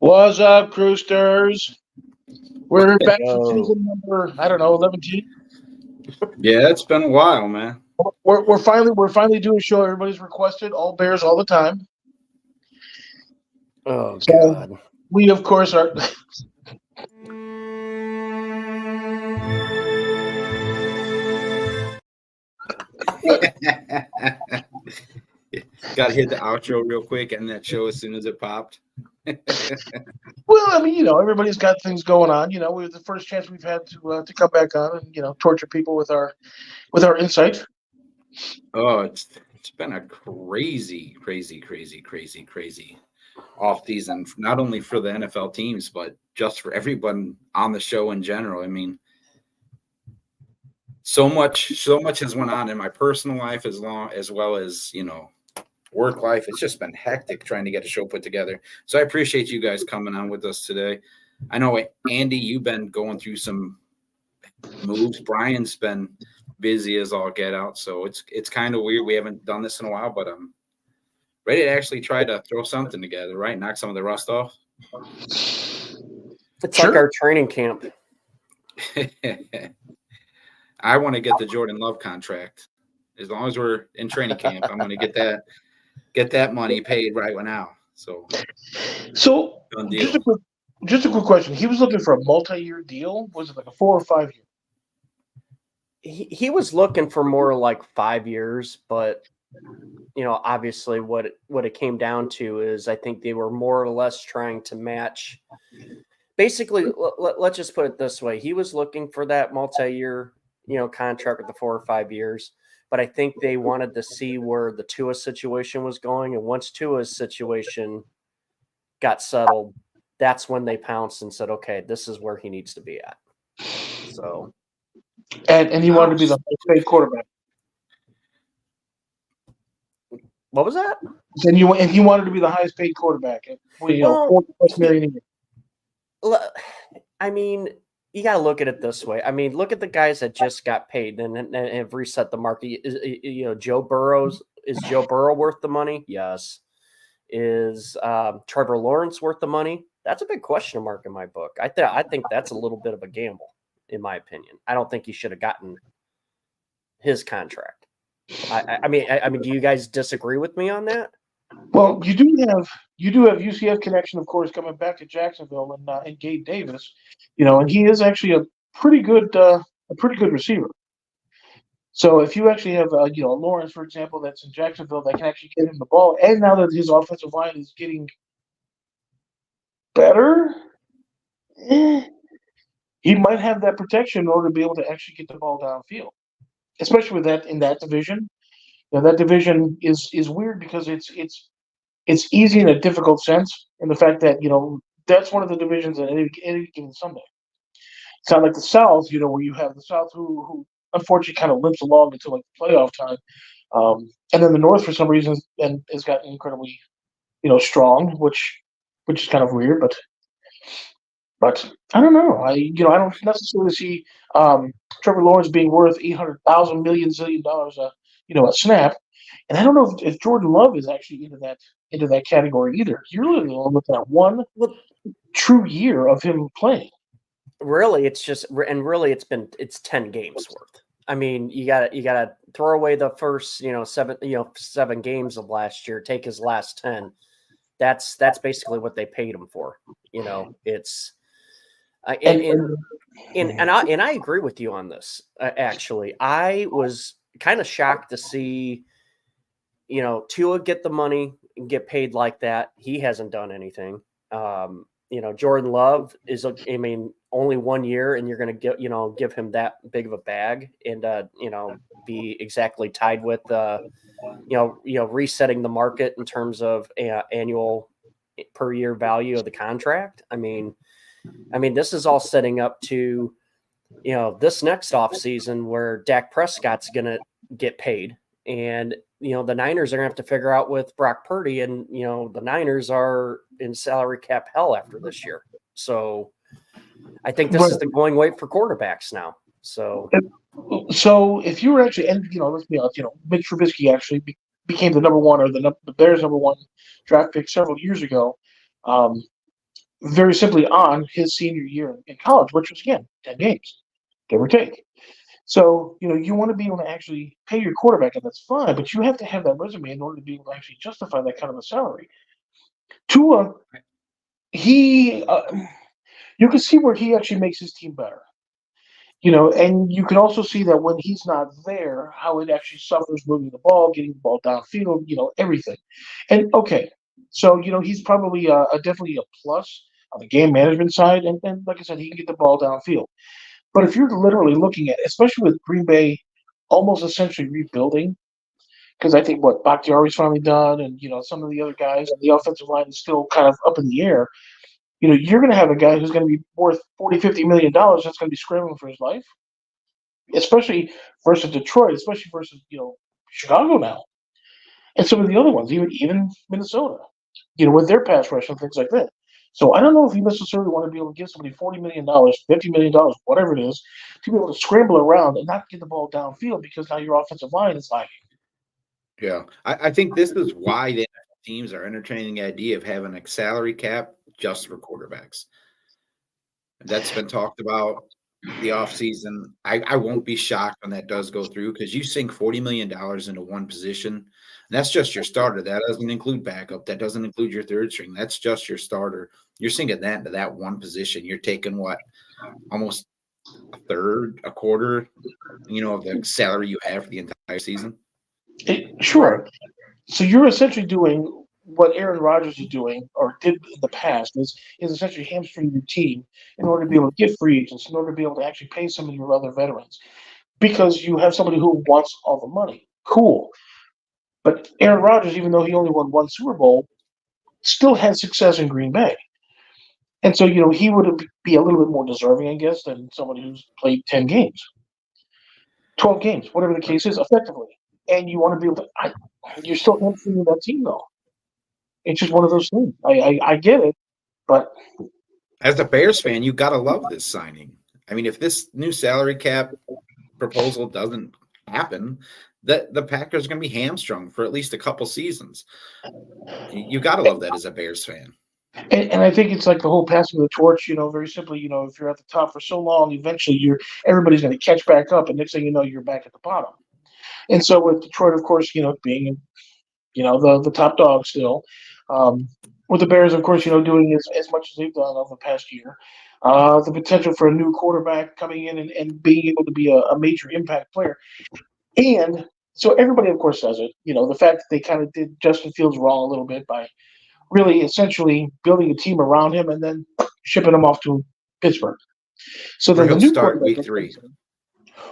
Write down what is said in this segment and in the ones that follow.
What's up, Croosters? We're back for Yo. season number, I don't know, 11. Yeah, it's been a while, man. We're finally doing a show everybody's requested. All Bears all the time. Oh, So God. we of course are. Got to hit the outro real quick and that show as soon as it popped. Well, I mean, everybody's got things going on. We're the first chance we've had to come back on and torture people with our insight. Oh, it's been a crazy off season, not only for the NFL teams, but just for everyone on the show in general. I mean, so much has went on in my personal life as well as work life. It's just been hectic trying to get a show put together. So I appreciate you guys coming on with us today. I know, Andy, you've been going through some moves. Brian's been busy as all get out, so it's kind of weird. We haven't done this in a while, but I'm ready to actually try to throw something together, right? Knock some of the rust off. It's Sure. like our training camp. I want to get the Jordan Love contract. As long as we're in training camp, I'm going to get that money paid right now. So done deal. Just a quick question. He was looking for a multi-year deal. Was it like a 4 or 5 year? He was looking for more like 5 years, but obviously what it came down to is I think they were more or less trying to match. Basically, let's just put it this way: he was looking for that multi-year contract with the 4 or 5 years, but I think they wanted to see where the Tua situation was going, and once Tua's situation got settled, that's when they pounced and said, "Okay, this is where he needs to be at." So. And he wanted to be the highest paid quarterback. What was that? And he wanted to be the highest paid quarterback. $40+ million a year. I mean, you got to look at it this way. I mean, look at the guys that just got paid and have reset the market. Joe Burrow worth the money? Yes. Is Trevor Lawrence worth the money? That's a big question mark in my book. I think that's a little bit of a gamble, in my opinion. I don't think he should have gotten his contract. I mean, do you guys disagree with me on that? Well, you do have UCF connection, of course, coming back to Jacksonville and Gabe Davis, and he is actually a pretty good receiver. So if you actually have Lawrence, for example, that's in Jacksonville, that can actually get him the ball, and now that his offensive line is getting better, he might have that protection in order to be able to actually get the ball downfield, especially with that in that division. That division is weird because it's easy in a difficult sense, in the fact that that's one of the divisions at any given Sunday. It's not like the South, where you have the South who unfortunately kind of limps along until like playoff time, and then the North for some reason has gotten incredibly strong, which is kind of weird, but I don't know. I don't necessarily see Trevor Lawrence being worth $800,000 million zillion a snap, and I don't know if Jordan Love is actually into that category either. You're really only looking at one true year of him playing. Really, it's 10 games worth. I mean, you gotta throw away the first 7 games of last year, take his last 10. That's basically what they paid him for. It's and I agree with you on this. Actually, I was kind of shocked to see Tua get the money and get paid like that. He hasn't done anything. Jordan Love is only 1 year, and you're going to give him that big of a bag and be exactly tied with resetting the market in terms of annual per year value of the contract. I mean, this is all setting up to this next offseason where Dak Prescott's going to get paid, and the Niners are going to have to figure out with Brock Purdy, and the Niners are in salary cap hell after this year. So I think this is the going rate for quarterbacks now. So if you were actually, and let's be honest, Mitch Trubisky actually became the number one, or the Bears' number one draft pick several years ago. very simply on his senior year in college, which was, again, 10 games, give or take. So, you want to be able to actually pay your quarterback, and that's fine, but you have to have that resume in order to be able to actually justify that kind of a salary. Tua, you can see where he actually makes his team better. And you can also see that when he's not there, how it actually suffers moving the ball, getting the ball downfield, everything. And okay, so he's probably definitely a plus on the game management side, and like I said, he can get the ball downfield. But if you're literally looking at, especially with Green Bay, almost essentially rebuilding, because I think what Bakhtiari's finally done, and some of the other guys, and the offensive line is still kind of up in the air. You're going to have a guy who's going to be worth $40-50 million that's going to be scrambling for his life, especially versus Detroit, especially versus Chicago now, and some of the other ones, even Minnesota, with their pass rush and things like that. So I don't know if you necessarily want to be able to give somebody $40 million, $50 million, whatever it is, to be able to scramble around and not get the ball downfield because now your offensive line is lagging. Yeah, I think this is why the NFL teams are entertaining the idea of having a salary cap just for quarterbacks. That's been talked about the offseason. I won't be shocked when that does go through, because you sink $40 million into one position. And that's just your starter. That doesn't include backup. That doesn't include your third string. That's just your starter. You're sinking that into that one position. You're taking what? Almost a third, a quarter, of the salary you have for the entire season. Sure. So you're essentially doing what Aaron Rodgers is doing, or did in the past, is essentially hamstring your team in order to be able to get free agents, in order to be able to actually pay some of your other veterans, because you have somebody who wants all the money. Cool. But Aaron Rodgers, even though he only won one Super Bowl, still had success in Green Bay. And so, he would be a little bit more deserving, I guess, than somebody who's played 10 games, 12 games, whatever the case is, effectively. And you want to be able to you're still hamstringing that team, though. It's just one of those things. I get it, but as a Bears fan, you got to love this signing. I mean, if this new salary cap proposal doesn't happen, the Packers are going to be hamstrung for at least a couple seasons. You got to love that as a Bears fan. And I think it's like the whole passing of the torch. Very simply. If you're at the top for so long, eventually everybody's going to catch back up, and next thing you know, you're back at the bottom. And so with Detroit, of course, being the top dog still. With the Bears, of course, doing as much as they've done over the past year. The potential for a new quarterback coming in and being able to be a major impact player. And so everybody, of course, says it. The fact that they kind of did Justin Fields wrong a little bit by really essentially building a team around him and then shipping him off to Pittsburgh. So then the new start week 3.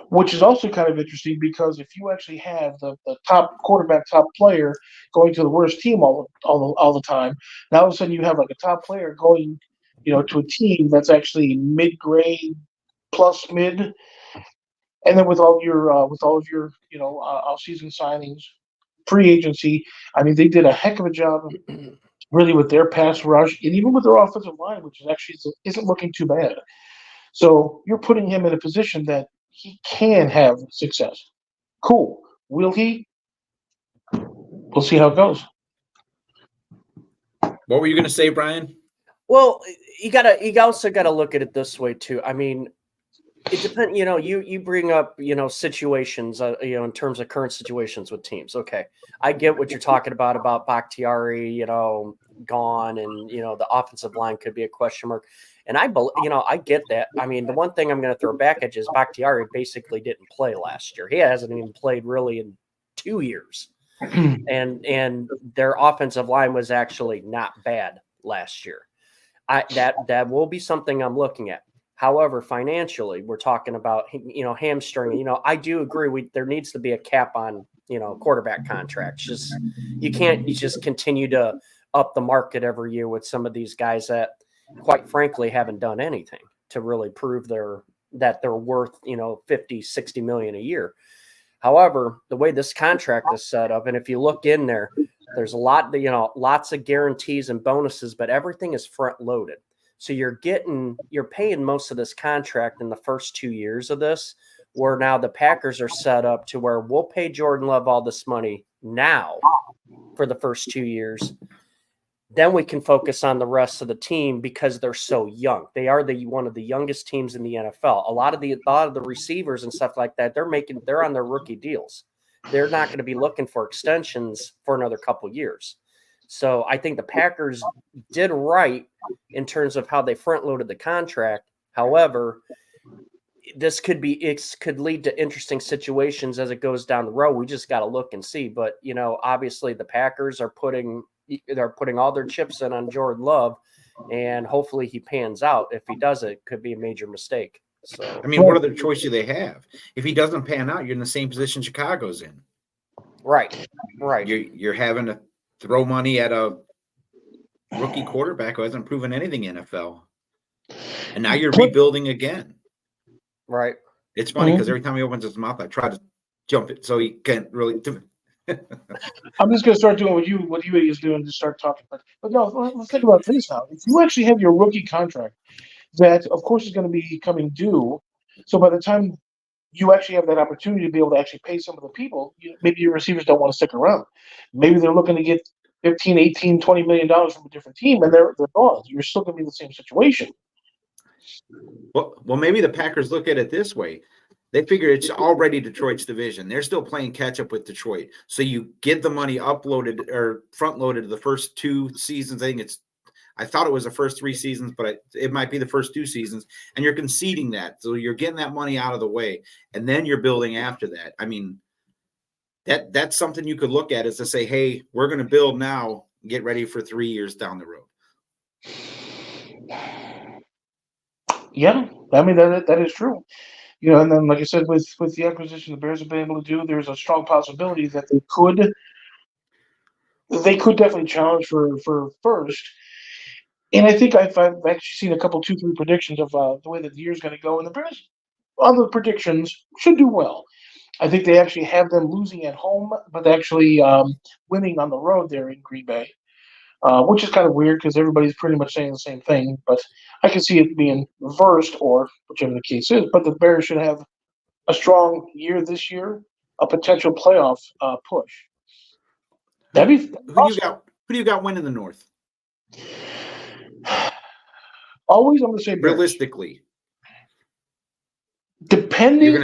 Which is also kind of interesting, because if you actually have the top quarterback, top player going to the worst team all the time, now all of a sudden you have like a top player going, to a team that's actually mid-grade plus mid, and then with all of your off-season signings, free agency. I mean, they did a heck of a job, really, with their pass rush and even with their offensive line, which is actually isn't looking too bad. So you're putting him in a position that he can have success. Cool. Will he? We'll see how it goes. What were you going to say, Brian? Well, you also gotta look at it this way too. I mean, it depends. You bring up situations. In terms of current situations with teams. Okay, I get what you're talking about Bakhtiari. Gone, and the offensive line could be a question mark. And I get that. I mean, the one thing I'm going to throw back at you is Bakhtiari basically didn't play last year. He hasn't even played really in 2 years. and their offensive line was actually not bad last year. That will be something I'm looking at. However, financially, we're talking about, hamstring. I do agree. There needs to be a cap on, quarterback contracts. You can't just continue to up the market every year with some of these guys that, quite frankly, haven't done anything to really prove that they're worth, 50, 60 million a year. However, the way this contract is set up, and if you look in there, there's lots of guarantees and bonuses, but everything is front loaded. So you're paying most of this contract in the first 2 years of this, where now the Packers are set up to where we'll pay Jordan Love all this money now for the first 2 years. then we can focus on the rest of the team because they're so young. They are one of the youngest teams in the NFL. A lot of the receivers and stuff like that, they're on their rookie deals. They're not going to be looking for extensions for another couple years. So I think the Packers did right in terms of how they front loaded the contract. However, it could lead to interesting situations as it goes down the road. We just got to look and see. But, obviously the Packers are putting all their chips in on Jordan Love, and hopefully he pans out. If he does, it could be a major mistake. So, I mean, what other choice do they have? If he doesn't pan out, you're in the same position Chicago's in. Right. You're having to throw money at a rookie quarterback who hasn't proven anything in NFL. And now you're rebuilding again. Right. It's funny because every time he opens his mouth, I try to jump it so he can't really do it. I'm just going to start doing what you is doing to start talking. But no, let's think about this now. If you actually have your rookie contract that, of course, is going to be coming due, so by the time you actually have that opportunity to be able to actually pay some of the people, maybe your receivers don't want to stick around. Maybe they're looking to get $15, $18, $20 million from a different team, and they're gone. You're still going to be in the same situation. Well, maybe the Packers look at it this way. They figure it's already Detroit's division. They're still playing catch up with Detroit. So you get the money uploaded or front loaded to the first 2 seasons. I thought it was the first 3 seasons, but it might be the first 2 seasons. And you're conceding that. So you're getting that money out of the way. And then you're building after that. I mean, that's something you could look at is to say, hey, we're going to build now, get ready for 3 years down the road. Yeah, I mean, that is true. And then, like I said, with the acquisition the Bears have been able to do, there's a strong possibility that they could definitely challenge for first. And I think I've actually seen a couple 2-3 predictions of the way that the year's going to go, and the Bears, on the predictions, should do well. I think they actually have them losing at home, but actually winning on the road there in Green Bay. Which is kind of weird because everybody's pretty much saying the same thing, but I can see it being reversed or whichever the case is. But the Bears should have a strong year this year, a potential playoff push. That'd be awesome. Who do you got winning the North? Always, I'm going to say Bears. Realistically, depending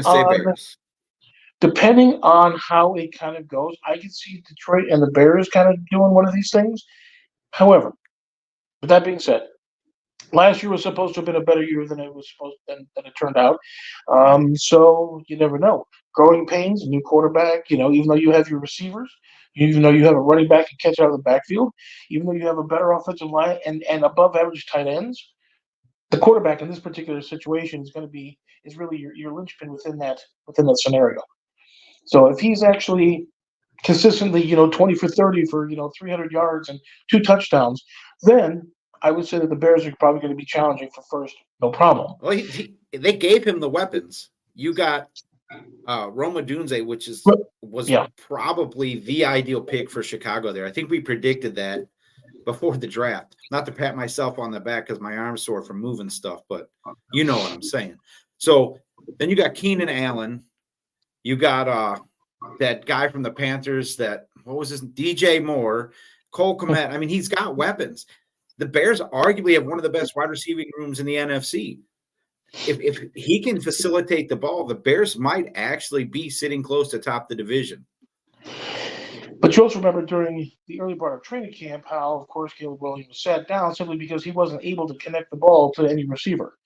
on how it kind of goes, I can see Detroit and the Bears kind of doing one of these things. However, with that being said, last year was supposed to have been a better year than it turned out. So you never know. Growing pains, new quarterback, even though you have your receivers, even though you have a running back to catch out of the backfield, even though you have a better offensive line and above average tight ends, the quarterback in this particular situation is really your linchpin within that scenario. So if he's actually consistently, 20 for 30 for 300 yards and 2 touchdowns, then I would say that the Bears are probably going to be challenging for first, no problem. Well, they gave him the weapons. You got Roma Dunze, which was probably the ideal pick for Chicago there. I think we predicted that before the draft. Not to pat myself on the back because my arm's sore from moving stuff, but you know what I'm saying. So then you got Keenan Allen. You got that guy from the Panthers what was his DJ Moore, Cole Kmet. I mean, he's got weapons. The Bears arguably have one of the best wide receiving rooms in the NFC. If he can facilitate the ball, the Bears might actually be sitting close to top the division. But you also remember during the early part of training camp how, of course, Caleb Williams sat down simply because he wasn't able to connect the ball to any receiver.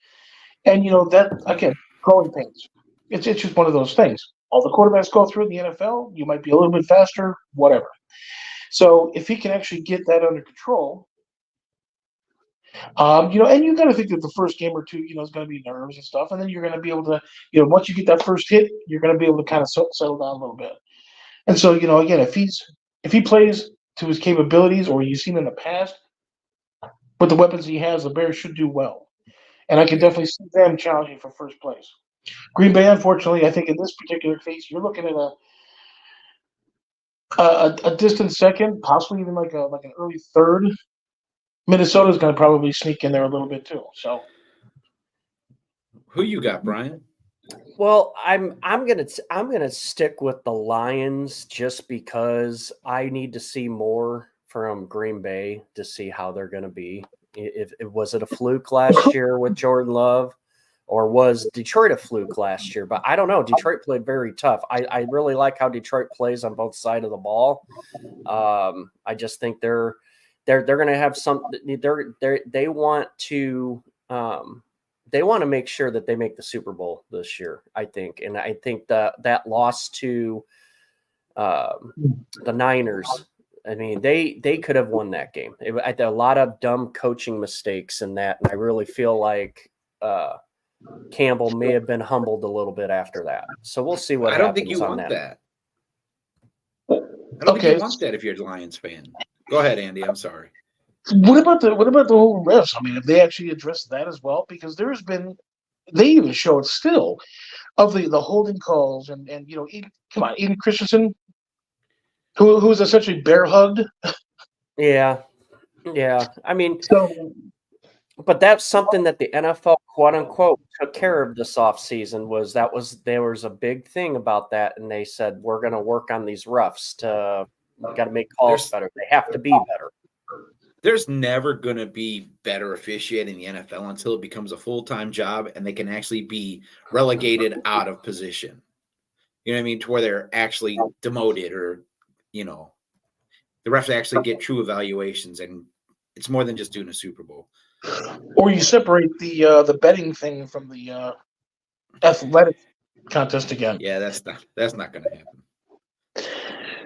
And, that, again, growing pains. It's just one of those things. All the quarterbacks go through in the NFL. You might be a little bit faster, whatever. So if he can actually get that under control, and you got to think that the first game or two, is going to be nerves and stuff, and then you're going to be able to, once you get that first hit, you're going to be able to kind of settle down a little bit. And so, again, if he plays to his capabilities or you've seen in the past, with the weapons he has, the Bears should do well. And I can definitely see them challenging for first place. Green Bay, unfortunately, I think in this particular case, you're looking at a distant second, possibly even like an early third. Minnesota's going to probably sneak in there a little bit too. So, who you got, Brian? Well, I'm gonna stick with the Lions just because I need to see more from Green Bay to see how they're going to be. If was it a fluke last year with Jordan Love, or was Detroit a fluke last year? But I don't know. Detroit played very tough. I really like how Detroit plays on both sides of the ball. I just think they're going to have some. They want to make sure that they make the Super Bowl this year. I think, and I think that loss to the Niners. I mean, they could have won that game. I had a lot of dumb coaching mistakes in that, and I really feel like Campbell may have been humbled a little bit after that. So we'll see what happens. I don't think you want that. I don't think you want that if you're a Lions fan. Go ahead, Andy. I'm sorry. What about the whole refs? I mean, have they actually addressed that as well? Because there has been, they even show it still of the holding calls and come on, Eden Christensen, who was essentially bear hugged. Yeah. I mean, but that's something that the NFL, quote unquote, took care of this offseason. There was a big thing about that, and they said we're going to work on these refs got to make calls better. They have to be better. There's never going to be better officiating in the NFL until it becomes a full-time job and they can actually be relegated out of position. You know what I mean? To where they're actually demoted or, the refs actually get true evaluations, and it's more than just doing a Super Bowl. Or you separate the betting thing from the athletic contest again. Yeah, that's not going to happen.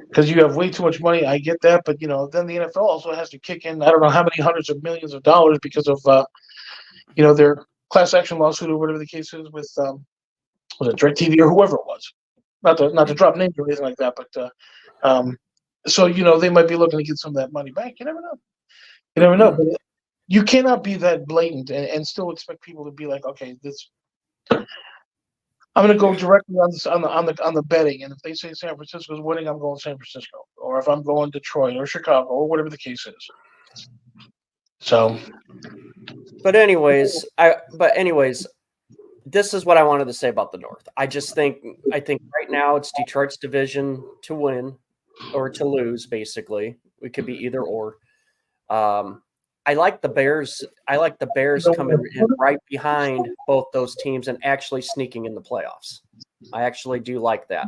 Because you have way too much money. I get that, but then the NFL also has to kick in. I don't know how many hundreds of millions of dollars because of their class action lawsuit or whatever the case is with was it DirecTV or whoever it was. Not to drop names or anything like that, but so they might be looking to get some of that money back. You never know. But you cannot be that blatant and still expect people to be like, okay, I'm going to go directly on the betting, and if they say San Francisco's winning, I'm going San Francisco. Or if I'm going Detroit or Chicago or whatever the case is. So, but anyways, this is what I wanted to say about the North. I think right now it's Detroit's division to win or to lose. Basically, it could be either or. I like the Bears. Coming in right behind both those teams and actually sneaking in the playoffs. I actually do like that.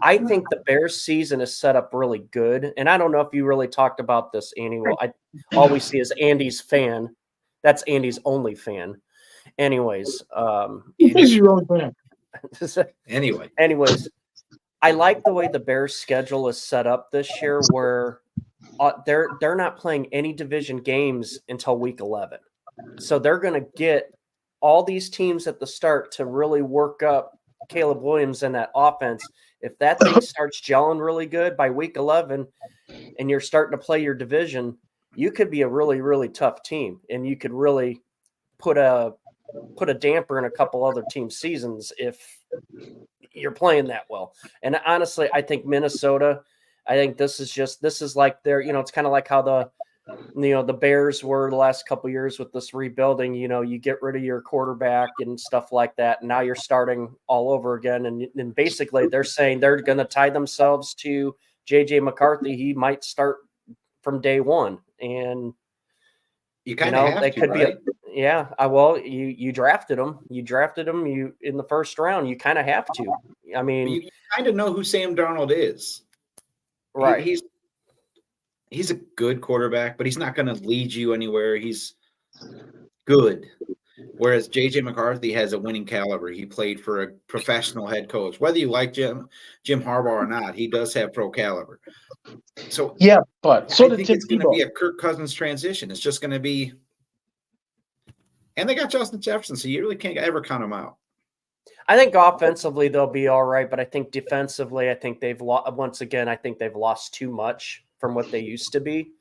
I think the Bears season is set up really good. And I don't know if you really talked about this, Andy. Well, all we see is Andy's fan. That's Andy's only fan. Anyways, he's your only fan. Anyways, I like the way the Bears schedule is set up this year, where they're not playing any division games until week 11. So they're going to get all these teams at the start to really work up Caleb Williams and that offense. If that thing starts gelling really good by week 11 and you're starting to play your division, you could be a really, really tough team, and you could really put a damper in a couple other team seasons if you're playing that well. And honestly, I think Minnesota, this is like their, it's kind of like how the Bears were the last couple of years with this rebuilding. You get rid of your quarterback and stuff like that, and now you're starting all over again. And basically, they're saying they're going to tie themselves to J.J. McCarthy. He might start from day one, and you kind of have to, right? You drafted him. You in the first round. You kind of have to. I mean, you kind of know who Sam Darnold is. Right. He's a good quarterback, but he's not going to lead you anywhere. He's good. Whereas J.J. McCarthy has a winning caliber. He played for a professional head coach. Whether you like Jim Harbaugh or not, he does have pro caliber. So yeah, but so I think it's going to be a Kirk Cousins transition. It's just going to be, and they got Justin Jefferson, so you really can't ever count them out. I think offensively they'll be all right, but I think defensively, I think they've lost too much from what they used to be,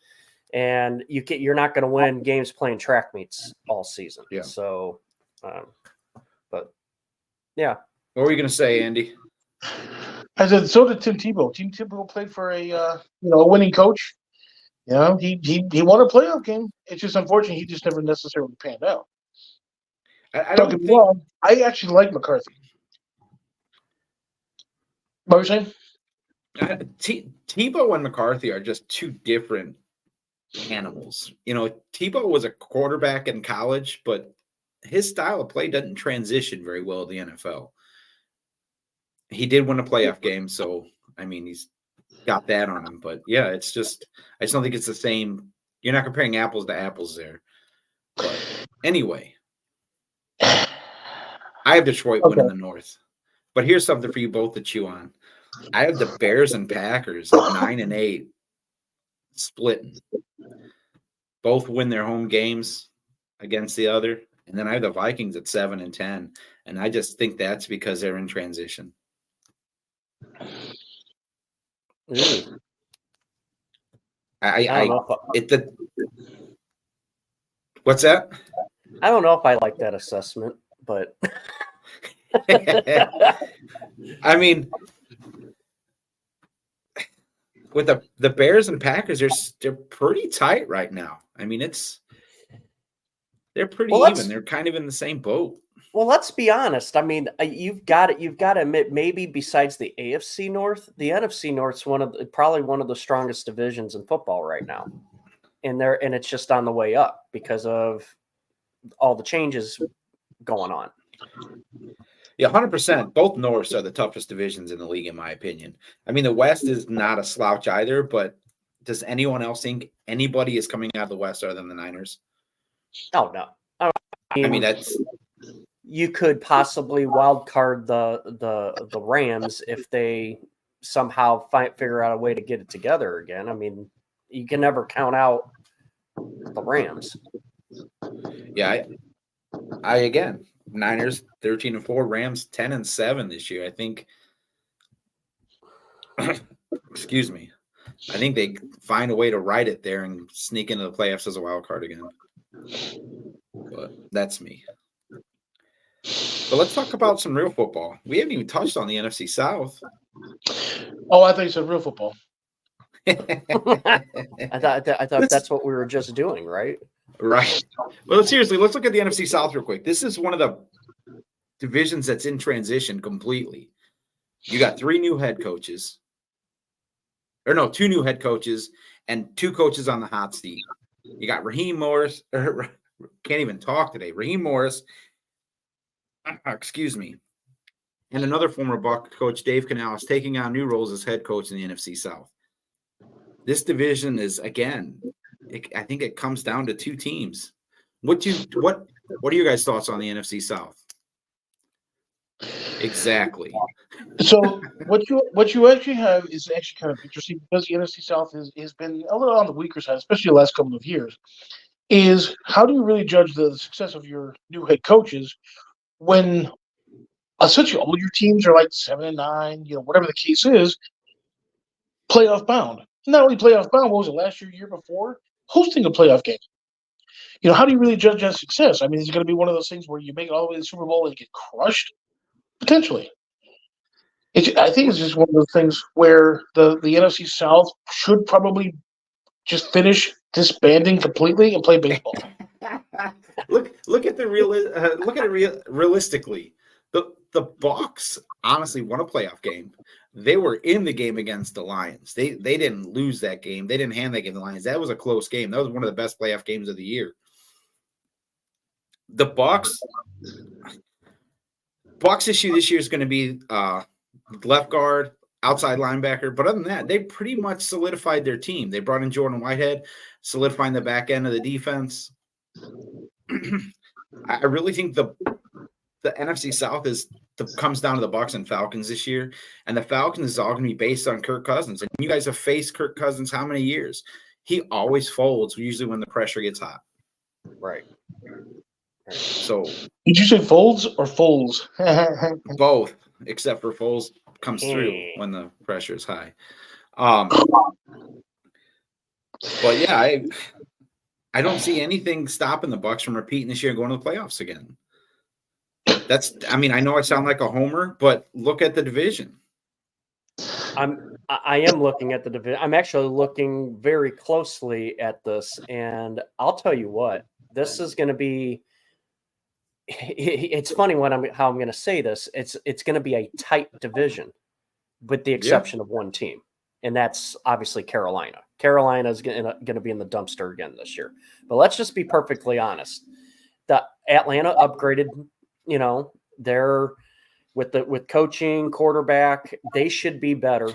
and you're not going to win games playing track meets all season. Yeah. So, but yeah. What were you going to say, Andy? I said so did Tim Tebow. Tim Tebow played for a winning coach. He won a playoff game. It's just unfortunate he just never necessarily panned out. Don't get me wrong. I actually like McCarthy. What were you saying? Tebow and McCarthy are just two different animals. You know, Tebow was a quarterback in college, but his style of play doesn't transition very well to the NFL. He did win a playoff game, so I mean, he's got that on him. But yeah, it's just I just don't think it's the same. You're not comparing apples to apples there. But anyway, I have Detroit winning the North. But here's something for you both to chew on. I have the Bears and Packers at 9-8 splitting. Both win their home games against the other. And then I have the Vikings at 7-10. And I just think that's because they're in transition. What's that? I don't know if I like that assessment, but I mean, with the Bears and Packers, they're pretty tight right now. I mean, they're pretty even. They're kind of in the same boat. Well, let's be honest. I mean, you've got to admit, maybe besides the AFC North, the NFC North's probably one of the strongest divisions in football right now, and it's just on the way up because of all the changes going on. Yeah, 100%. Both Norths are the toughest divisions in the league, in my opinion. I mean, the West is not a slouch either, but does anyone else think anybody is coming out of the West other than the Niners? Oh, no. I mean that's... You could possibly wild card the Rams if they somehow figure out a way to get it together again. I mean, you can never count out the Rams. Yeah, I again, Niners 13-4, Rams 10-7 this year. I think. Excuse me. I think they find a way to ride it there and sneak into the playoffs as a wild card again. But that's me. But let's talk about some real football. We haven't even touched on the NFC South. Oh, I thought you said real football. I thought that's what we were just doing, right? Right. Well, seriously, let's look at the NFC South real quick. This is one of the divisions that's in transition completely. You got 2 new head coaches and 2 coaches on the hot seat. You got Raheem Morris. Can't even talk today. Raheem Morris. Excuse me. And another former Buck coach, Dave Canales, taking on new roles as head coach in the NFC South. This division is, again, I think it comes down to 2 teams. What are your guys' thoughts on the NFC South? Exactly. So what you actually have is actually kind of interesting because the NFC South has been a little on the weaker side, especially the last couple of years. Is how do you really judge the success of your new head coaches when essentially all your teams are like 7-9, whatever the case is, playoff bound. Not only playoff bound, what was it last year before? Hosting a playoff game. How do you really judge that success? I mean, is it going to be one of those things where you make it all the way to the Super Bowl and get crushed? Potentially. I think it's just one of those things where the NFC South should probably just finish disbanding completely and play baseball. Look at it realistically. The Bucs honestly won a playoff game. They were in the game against the Lions. They didn't lose that game. They didn't hand that game to the Lions. That was a close game. That was one of the best playoff games of the year. The Bucs issue this year is going to be left guard, outside linebacker. But other than that, they pretty much solidified their team. They brought in Jordan Whitehead, solidifying the back end of the defense. I really think the NFC South comes down to the Bucs and Falcons this year, and the Falcons is all going to be based on Kirk Cousins. And you guys have faced Kirk Cousins how many years? He always folds usually when the pressure gets hot. Right. So did you say folds or Foles? Both, except for Foles comes through when the pressure is high. But yeah, I don't see anything stopping the Bucs from repeating this year and going to the playoffs again. I know I sound like a homer, but look at the division. I am looking at the division. I'm actually looking very closely at this, and I'll tell you what, this is going to be. It's funny how I'm going to say this. It's going to be a tight division, with the exception of one team. and that's obviously Carolina. Carolina is going to be in the dumpster again this year. But let's just be perfectly honest. The Atlanta upgraded, they're with coaching, quarterback, they should be better.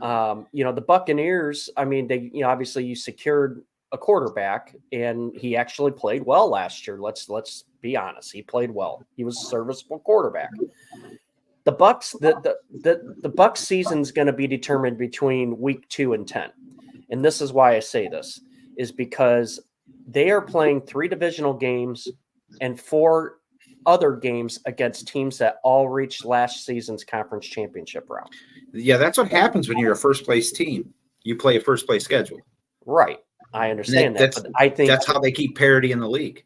The Buccaneers, I mean, they, obviously you secured a quarterback and he actually played well last year. Let's be honest. He played well. He was a serviceable quarterback. The Bucks, the Bucks season is going to be determined between week 2 and 10. And this is why I say this, is because they are playing 3 divisional games and 4 other games against teams that all reached last season's conference championship round. Yeah, that's what happens when you're a first place team. You play a first place schedule. Right. I understand that. But I think that's how they keep parity in the league.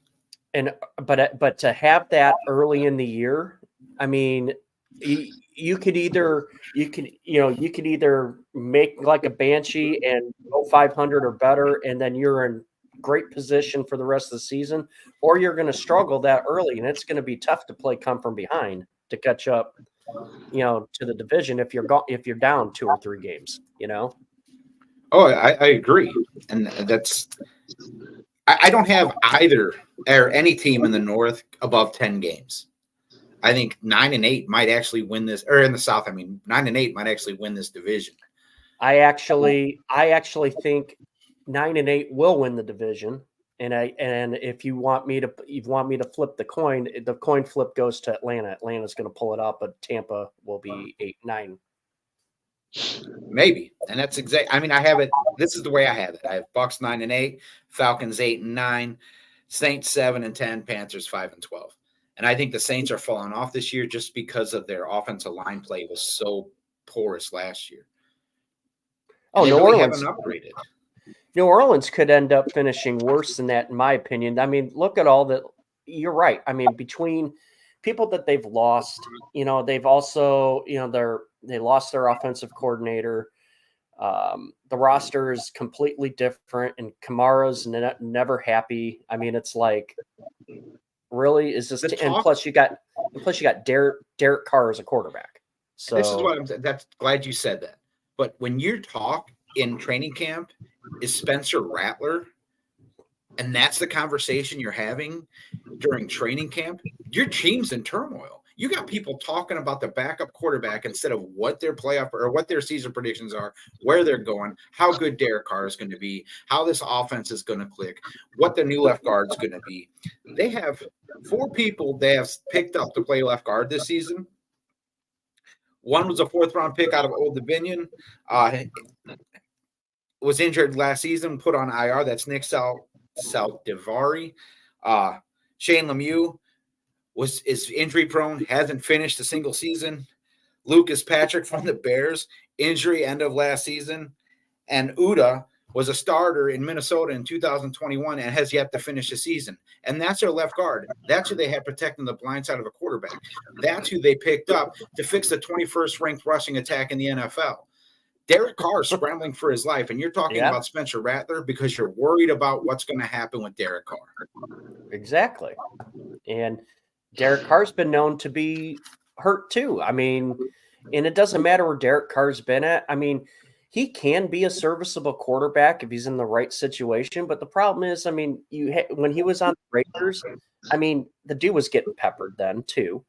But to have that early in the year, I mean, you could either make like a banshee and go 500 or better, and then you're in great position for the rest of the season, or you're going to struggle that early, and it's going to be tough to come from behind to catch up, to the division if you're down 2 or 3 games. Oh, I agree, and that's I don't have either or any team in the North above 10 games. I think 9 and 8 might actually win this, or in the South, 9 and 8 might actually win this division. I actually think 9 and 8 will win the division. And if you want me to flip the coin flip goes to Atlanta. Atlanta's going to pull it up, but Tampa will be 8-9. Maybe. And that's exact. I have it. This is the way I have it. I have Bucks 9 and 8, Falcons 8 and 9, Saints 7 and 10, Panthers 5 and 12. And I think the Saints are falling off this year just because of their offensive line play was so porous last year. Oh, New Orleans haven't upgraded. New Orleans could end up finishing worse than that, in my opinion. I mean, look at all that. You're right. I mean, between people that they've lost, they've also, they lost their offensive coordinator. The roster is completely different, and Kamara's never happy. I mean, it's like, really, is this? And plus, you got Derek Carr as a quarterback. So this is what I'm saying. That's glad you said that. But when you talk in training camp, is Spencer Rattler, and that's the conversation you're having during training camp, your team's in turmoil. You got people talking about the backup quarterback instead of what their playoff or what their season predictions are, where they're going, how good Derek Carr is going to be, how this offense is going to click, what the new left guard is going to be. They have 4 people they have picked up to play left guard this season. One was a 4th-round pick out of Old Dominion. Was injured last season, put on IR. That's Nick Saldivari. Shane Lemieux is injury prone, hasn't finished a single season. Lucas Patrick from the Bears, injury end of last season. And Uda was a starter in Minnesota in 2021 and has yet to finish the season. And that's their left guard. That's who they had protecting the blind side of a quarterback. That's who they picked up to fix the 21st ranked rushing attack in the NFL. Derek Carr is scrambling for his life, and you're talking about Spencer Rattler because you're worried about what's going to happen with Derek Carr. Exactly. And Derek Carr's been known to be hurt too. I mean, and it doesn't matter where Derek Carr's been at. I mean, he can be a serviceable quarterback if he's in the right situation. But the problem is, I mean, when he was on the Raiders, I mean, the dude was getting peppered then too.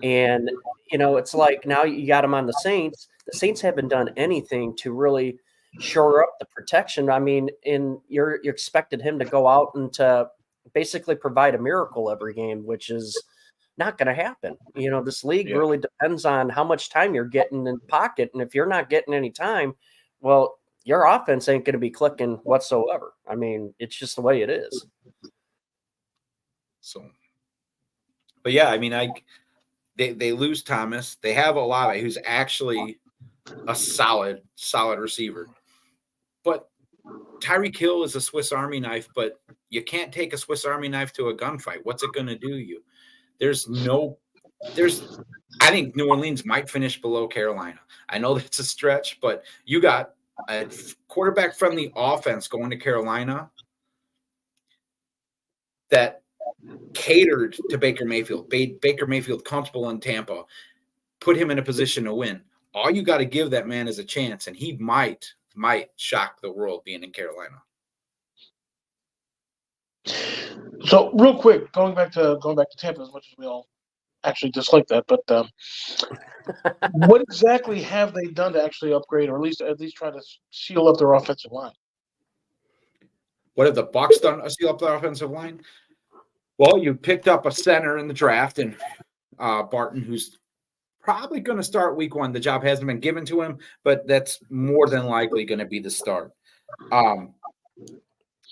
And, it's like now you got him on the Saints. The Saints haven't done anything to really shore up the protection. I mean, you're expected him to go out and to basically provide a miracle every game, which is not going to happen. This league really depends on how much time you're getting in pocket. And if you're not getting any time, well, your offense ain't going to be clicking whatsoever. I mean, it's just the way it is. So, but yeah, I mean, they lose Thomas. They have Olave, who's actually a solid receiver. But Tyreek Hill is a Swiss Army knife, but you can't take a Swiss Army knife to a gunfight. What's it going to do you? I think New Orleans might finish below Carolina. I know that's a stretch, but you got a quarterback-friendly offense going to Carolina that catered to Baker Mayfield, made Baker Mayfield comfortable in Tampa, put him in a position to win. all you got to give that man is a chance, and he might shock the world being in Carolina. So real quick, going back to Tampa, as much as we all actually dislike that, but what exactly have they done to actually upgrade, or at least try to seal up their offensive line? What have the Bucs done to seal up their offensive line? Well, you picked up a center in the draft, and Barton, who's probably going to start week 1. The job hasn't been given to him, but that's more than likely going to be the start.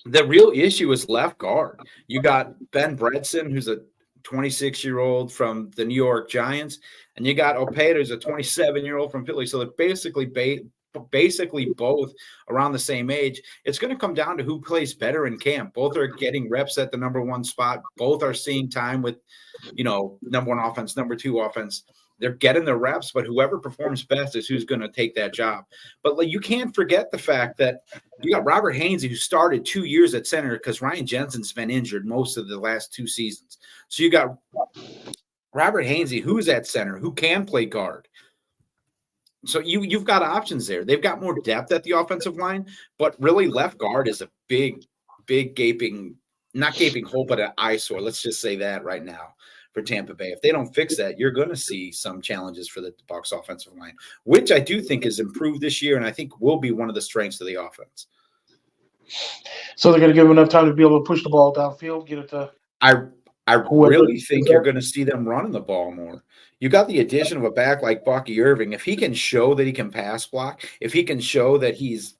The real issue is left guard. You got Ben Bredesen, who's a 26-year-old from the New York Giants, and you got Opeta, who's a 27-year-old from Philly. So they're basically both around the same age. It's going to come down to who plays better in camp. Both are getting reps at the number 1 spot. Both are seeing time with, number 1 offense, number 2 offense. They're getting the reps, but whoever performs best is who's going to take that job. But you can't forget the fact that you got Robert Hainsey, who started 2 years at center because Ryan Jensen's been injured most of the last 2 seasons. So you got Robert Hainsey, who's at center, who can play guard. So you've got options there. They've got more depth at the offensive line, but really left guard is a big gaping, not gaping hole, but an eyesore. Let's just say that right now for Tampa Bay. If they don't fix that, you're going to see some challenges for the Bucs offensive line, which I do think has improved this year, and I think will be one of the strengths of the offense. So they're going to give them enough time to be able to push the ball downfield, get it to. I really think you're going to see them running the ball more. You got the addition of a back like Bucky Irving. If he can show that he can pass block, if he can show that he's,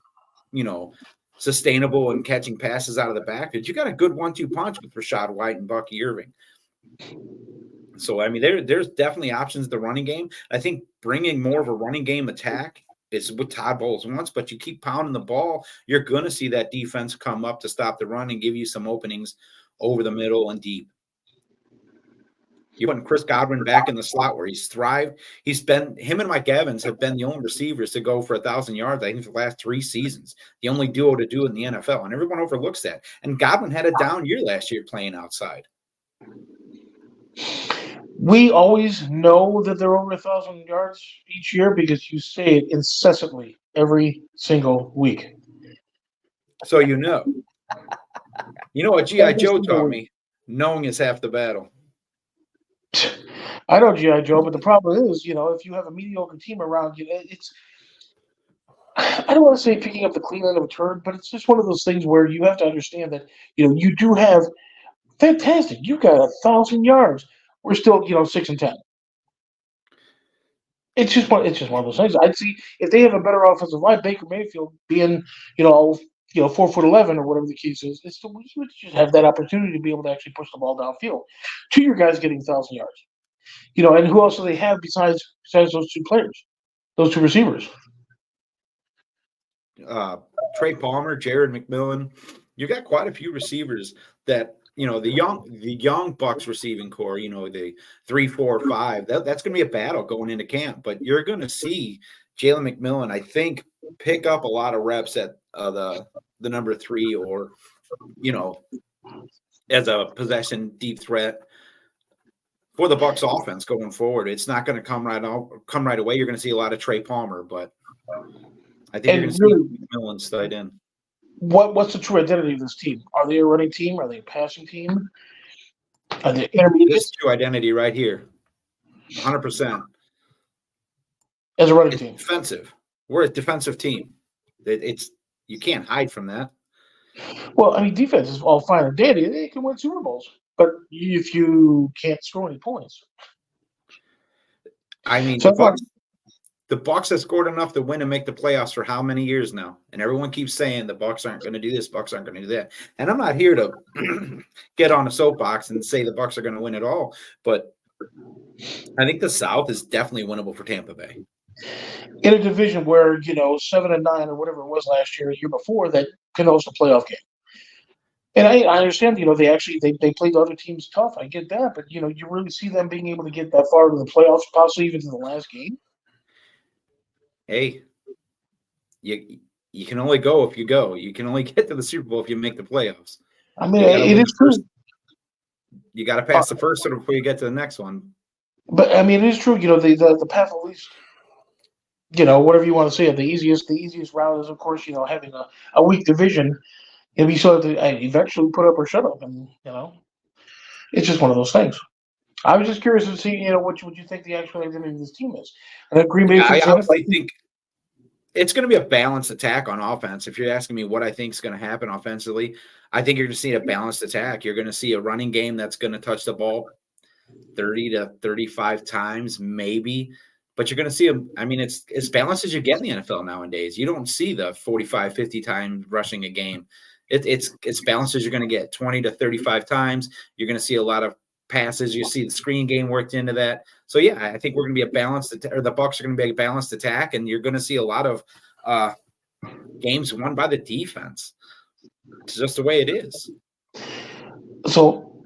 sustainable and catching passes out of the backfield, you got a good 1-2 punch with Rachaad White and Bucky Irving. So, I mean, there's definitely options in the running game. I think bringing more of a running game attack is what Todd Bowles wants, but you keep pounding the ball, you're going to see that defense come up to stop the run and give you some openings over the middle and deep. You put Chris Godwin back in the slot where he's thrived. Him and Mike Evans have been the only receivers to go for 1,000 yards, I think, for the last 3 seasons. The only duo to do it in the NFL, and everyone overlooks that. And Godwin had a down year last year playing outside. We always know that they're over 1,000 yards each year because you say it incessantly every single week. So you know. You know what G.I. Joe taught me? Knowing is half the battle. I know G.I. Joe, but the problem is, if you have a mediocre team around you, I don't want to say picking up the clean end of a turd, but it's just one of those things where you have to understand that, you do have fantastic. You got 1,000 yards. We're still, 6-10. It's just one of those things. I'd see if they have a better offensive line, Baker Mayfield being, 4'11" or whatever the case is. We just have that opportunity to be able to actually push the ball downfield to your guys getting 1,000 yards. And who else do they have besides those 2 players, those 2 receivers? Trey Palmer, Jared McMillan. You got quite a few receivers that. The young Bucs receiving core, the 3, 4, 5, that's going to be a battle going into camp. But you're going to see Jalen McMillan, I think, pick up a lot of reps at the number 3 or, as a possession deep threat for the Bucs offense going forward. It's not going to come right away. You're going to see a lot of Trey Palmer, but I think you're going to see McMillan slide in. What's the true identity of this team? Are they a running team? Are they a passing team? Are they intermediate? This true identity right here, 100%. As a running team, defensive. We're a defensive team. You can't hide from that. Well, I mean, defense is all fine and dandy. They can win Super Bowls, but if you can't score any points, I mean, the Bucs have scored enough to win and make the playoffs for how many years now? And everyone keeps saying the Bucs aren't going to do this, Bucs aren't going to do that. And I'm not here to get on a soapbox and say the Bucs are going to win it all, but I think the South is definitely winnable for Tampa Bay. In a division where 7-9 or whatever it was last year, a year before, that can host a playoff game. And I understand, they played other teams tough. I get that, but you really see them being able to get that far to the playoffs, possibly even to the last game. Hey, you can only go if you go. You can only get to the Super Bowl if you make the playoffs. I mean, it is true. You got to pass the first one before you get to the next one. But I mean, it is true. The path of least whatever you want to say it. The easiest route is, of course, having a weak division, and we still have to eventually put up or shut up, and it's just one of those things. I was just curious to see, what you think the actual identity of this team is. And at Green Bay, for I example, honestly think it's going to be a balanced attack on offense. If you're asking me what I think is going to happen offensively, I think you're going to see a balanced attack. You're going to see a running game that's going to touch the ball 30 to 35 times, maybe. But you're going to see it's as balanced as you get in the NFL nowadays. You don't see the 45, 50 times rushing a game. It's balanced as you're going to get 20 to 35 times. You're going to see a lot of passes. You see the screen game worked into that. So yeah, I think we're going to be a balanced, or the Bucs are going to be a balanced attack, and you're going to see a lot of games won by the defense. It's just the way it is. So,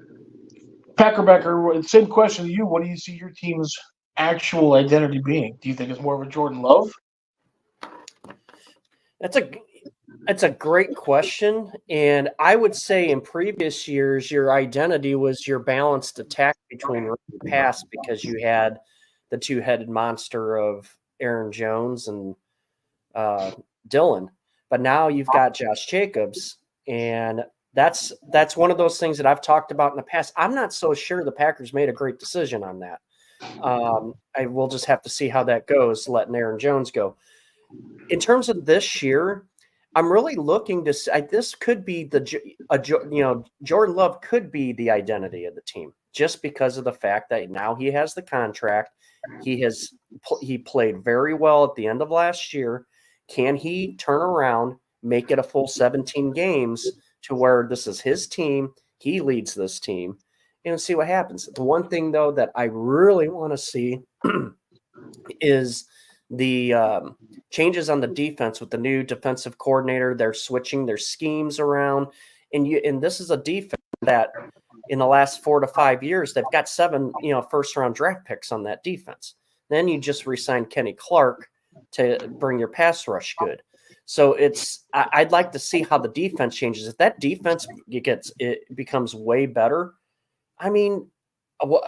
Packerbacker, same question to you. What do you see your team's actual identity being? Do you think it's more of a Jordan Love? That's a great question. And I would say in previous years, your identity was your balanced attack between run and pass, because you had the two-headed monster of Aaron Jones and Dylan. But now you've got Josh Jacobs, and that's one of those things that I've talked about in the past. I'm not so sure the Packers made a great decision on that. I will just have to see how that goes, letting Aaron Jones go. In terms of this year, I'm really looking to see, this could be Jordan Love could be the identity of the team, just because of the fact that now he has the contract. He played very well at the end of last year. Can he turn around, make it a full 17 games to where this is his team? He leads this team, and see what happens. The one thing, though, that I really want to see is the changes on the defense with the new defensive coordinator. They're switching their schemes around, and this is a defense that in the last 4 to 5 years they've got 7 first round draft picks on that defense. Then you just re-signed Kenny Clark to bring your pass rush good. So I'd like to see how the defense changes. If that defense becomes way better, I mean,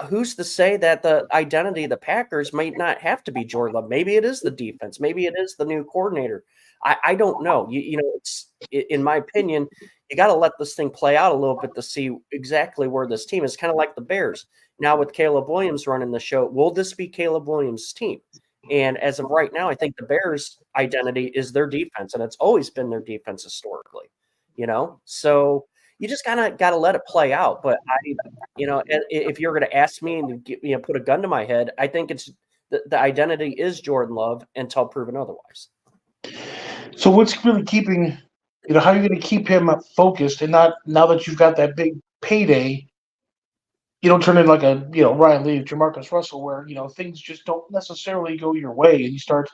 who's to say that the identity of the Packers might not have to be Jordan Love? Maybe it is the defense. Maybe it is the new coordinator. I don't know. It's in my opinion, you got to let this thing play out a little bit to see exactly where this team is. Kind of like the Bears now with Caleb Williams running the show. Will this be Caleb Williams' team? And as of right now, I think the Bears' identity is their defense, and it's always been their defense historically. So you just gotta let it play out. But if you're gonna ask me and put a gun to my head, I think it's the identity is Jordan Love until proven otherwise. So what's really keeping, how are you going to keep him focused and not, now that you've got that big payday, you don't turn in like a Ryan Lee, Jamarcus Russell, where things just don't necessarily go your way and you start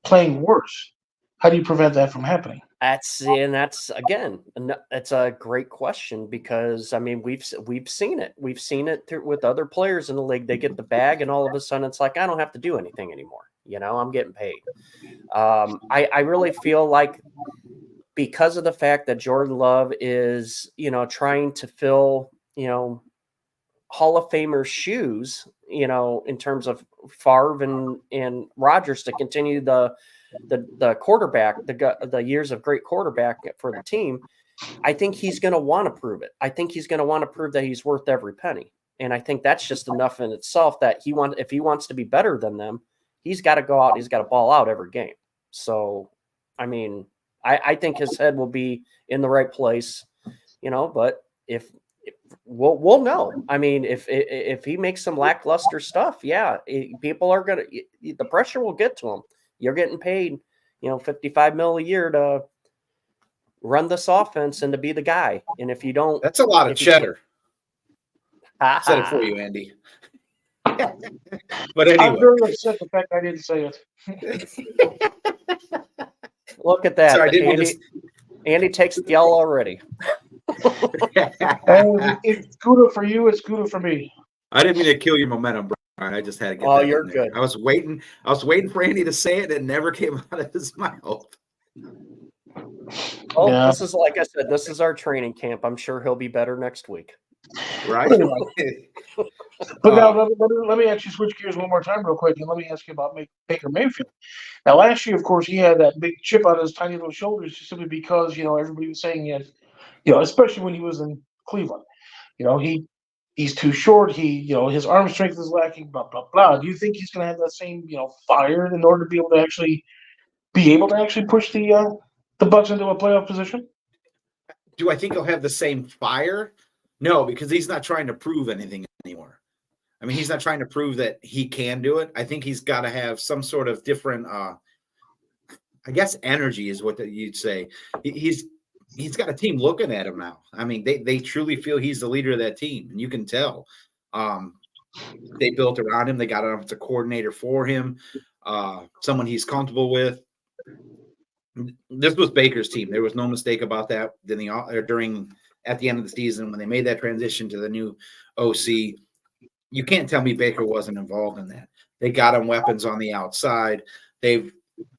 playing worse. How do you prevent that from happening? That's again, it's a great question, because I mean we've seen it. We've seen it with other players in the league. They get the bag, and all of a sudden it's like, I don't have to do anything anymore. I'm getting paid. I really feel like, because of the fact that Jordan Love is trying to fill Hall of Famer shoes, in terms of Favre and Rodgers, to continue the quarterback, the years of great quarterback for the team. I think he's going to want to prove it. I think he's going to want to prove that he's worth every penny. And I think that's just enough in itself that if he wants to be better than them, he's got to go out. He's got to ball out every game. So, I mean, I think his head will be in the right place, but if we'll know. I mean, if he makes some lackluster stuff, people are going to, the pressure will get to him. You're getting paid, $55 million a year to run this offense and to be the guy. And if you don't, that's a lot of cheddar. I said it for you, Andy. But anyway, I'm very upset the fact I didn't say it. Look at that. Sorry, Andy takes the yell already. It's good for you. It's good for me. I didn't mean to kill your momentum, Brian. I just had to get. Oh, you're good. I was waiting for Andy to say it. It never came out of his mouth. Well, This is, like I said, this is our training camp. I'm sure he'll be better next week. Right? Pretty much. But now let me actually switch gears one more time real quick, and let me ask you about Baker Mayfield. Now, last year, of course, he had that big chip on his tiny little shoulders simply because, everybody was saying it, especially when he was in Cleveland. He's too short. His arm strength is lacking, blah, blah, blah. Do you think he's going to have that same, fire in order to be able to actually push the Bucks into a playoff position? Do I think he'll have the same fire? No, because he's not trying to prove anything anymore. I mean, he's not trying to prove that he can do it. I think he's got to have some sort of different, I guess, energy is what you'd say. He's got a team looking at him now. I mean, they truly feel he's the leader of that team, and you can tell. They built around him. They got him as a coordinator for him, someone he's comfortable with. This was Baker's team. There was no mistake about that. At the end of the season, when they made that transition to the new OC, you can't tell me Baker wasn't involved in that. They got him weapons on the outside. They've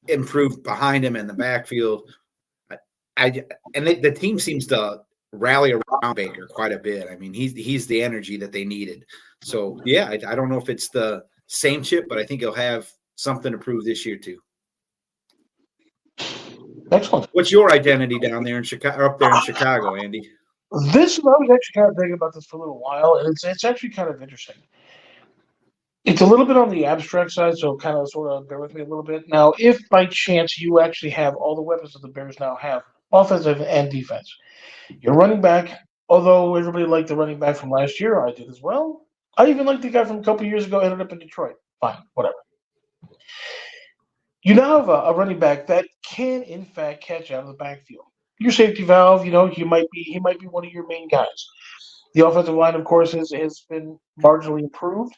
improved behind him in the backfield. The team seems to rally around Baker quite a bit. I mean, he's the energy that they needed. So yeah, I don't know if it's the same chip, but I think he'll have something to prove this year too. Excellent. What's your identity down there in Chicago, up there in Chicago, Andy? I was actually kind of thinking about this for a little while, and it's actually kind of interesting. It's a little bit on the abstract side, so kind of sort of bear with me a little bit. Now, if by chance you actually have all the weapons that the Bears now have, offensive and defense, your running back, although everybody liked the running back from last year, I did as well. I even liked the guy from a couple years ago, ended up in Detroit. Fine, whatever. You now have a running back that can, in fact, catch out of the backfield. Your safety valve, he might be one of your main guys. The offensive line, of course, has been marginally improved.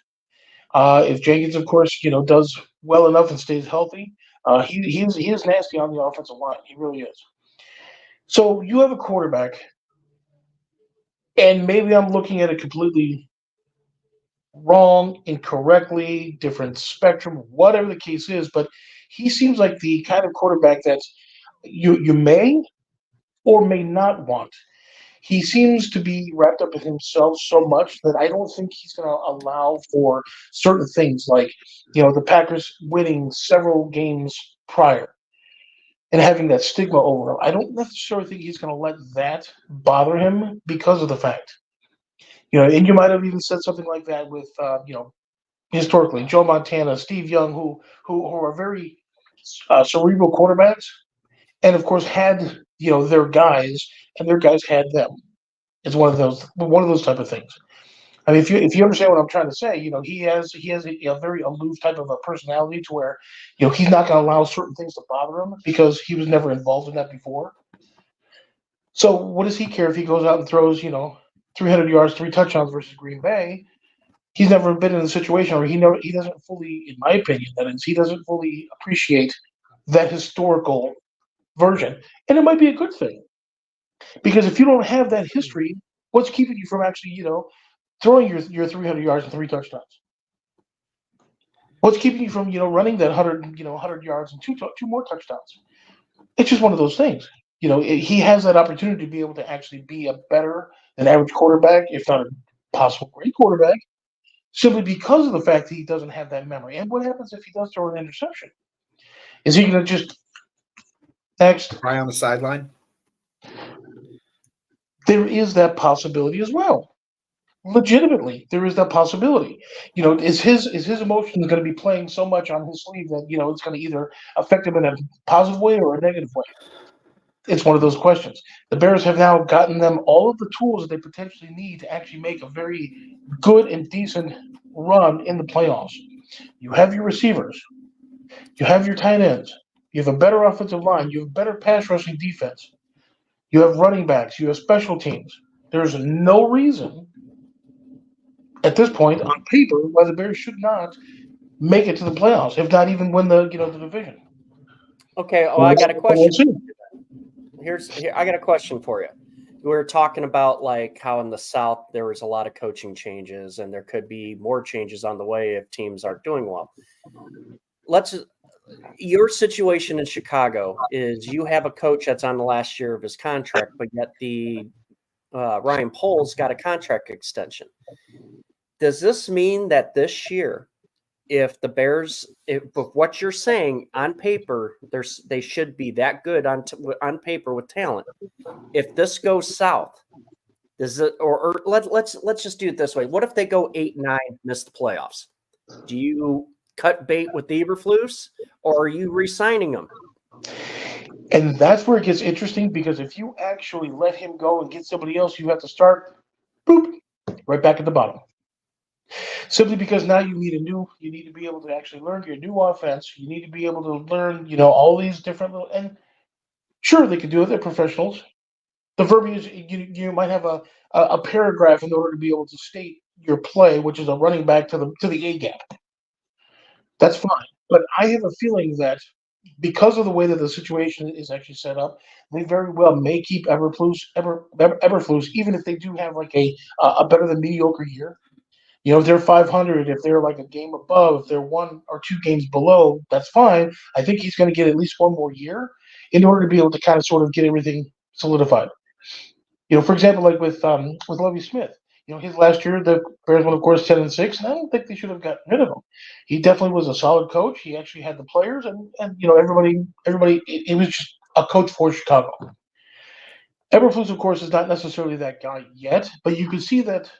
If Jenkins, of course, does well enough and stays healthy, he is nasty on the offensive line. He really is. So you have a quarterback, and maybe I'm looking at it completely wrong, incorrectly, different spectrum, whatever the case is, but he seems like the kind of quarterback that you may or may not want. He seems to be wrapped up in himself so much that I don't think he's going to allow for certain things like, the Packers winning several games prior and having that stigma over him. I don't necessarily think he's going to let that bother him because of the fact. And you might have even said something like that with, historically, Joe Montana, Steve Young, who are very cerebral quarterbacks, and of course had their guys, and their guys had them. It's one of those type of things. I mean, if you understand what I'm trying to say, he has a very aloof type of a personality to where he's not going to allow certain things to bother him because he was never involved in that before. So what does he care if he goes out and throws 300 yards, 3 touchdowns versus Green Bay? He's never been in a situation where he doesn't fully, in my opinion, that is, he doesn't fully appreciate that historical version, and it might be a good thing because if you don't have that history, what's keeping you from actually, throwing your 300 yards and 3 touchdowns? What's keeping you from, running that 100 yards and two more touchdowns? It's just one of those things. He has that opportunity to be able to actually be a better than average quarterback, if not a possible great quarterback, simply because of the fact that he doesn't have that memory. And what happens if he does throw an interception? Is he going to just next Cry on the sideline? There is that possibility as well. Legitimately, there is that possibility. Is his emotions going to be playing so much on his sleeve that it's going to either affect him in a positive way or a negative way? It's one of those questions. The Bears have now gotten them all of the tools that they potentially need to actually make a very good and decent run in the playoffs. You have your receivers. You have your tight ends. You have a better offensive line. You have better pass rushing defense. You have running backs. You have special teams. There's no reason at this point on paper why the Bears should not make it to the playoffs, if not even win the division. Okay, I got a question. I got a question for you. We were talking about like how in the South there was a lot of coaching changes, and there could be more changes on the way if teams aren't doing well. Your situation in Chicago is you have a coach that's on the last year of his contract, but yet the Ryan Poles got a contract extension. Does this mean that this year, if the Bears, if what you're saying on paper, they should be that good on paper with talent. If this goes south, does it or let's just do it this way? What if they go 8-9, miss the playoffs? Do you cut bait with the Eberflus, or are you re-signing them? And that's where it gets interesting, because if you actually let him go and get somebody else, you have to start, boop, right back at the bottom. Simply because now you need to be able to actually learn your new offense. You need to be able to learn, all these different little, and sure, they can do it. They're professionals. The verbiage, you might have a paragraph in order to be able to state your play, which is a running back to the A gap. That's fine. But I have a feeling that because of the way that the situation is actually set up, they very well may keep Eberflus, even if they do have like a better than mediocre year. If they're 500, if they're like a game above, if they're 1 or 2 games below, that's fine. I think he's going to get at least one more year in order to be able to kind of sort of get everything solidified. For example, like with Lovie Smith, his last year, the Bears won, of course, 10-6, and I don't think they should have gotten rid of him. He definitely was a solid coach. He actually had the players, and everybody. It was just a coach for Chicago. Eberflus, of course, is not necessarily that guy yet, but you can see that.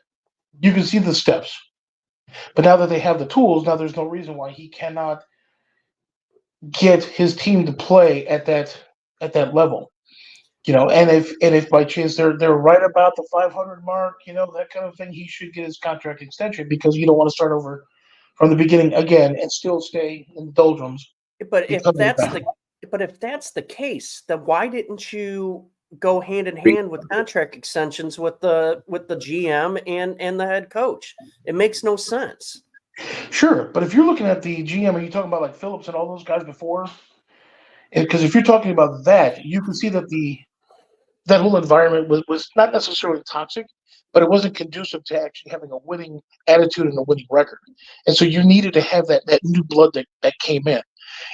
You can see the steps. But now that they have the tools, now there's no reason why he cannot get his team to play at that level. And if by chance they're right about the 500 mark, that kind of thing, he should get his contract extension, because you don't want to start over from the beginning again and still stay in the doldrums. But if that's the case, then why didn't you go hand in hand with contract extensions with the GM and the head coach? It makes no sense. Sure, but if you're looking at the GM, are you talking about like Phillips and all those guys before? Because if you're talking about that, you can see that that whole environment was not necessarily toxic, but it wasn't conducive to actually having a winning attitude and a winning record. And so you needed to have that new blood that came in.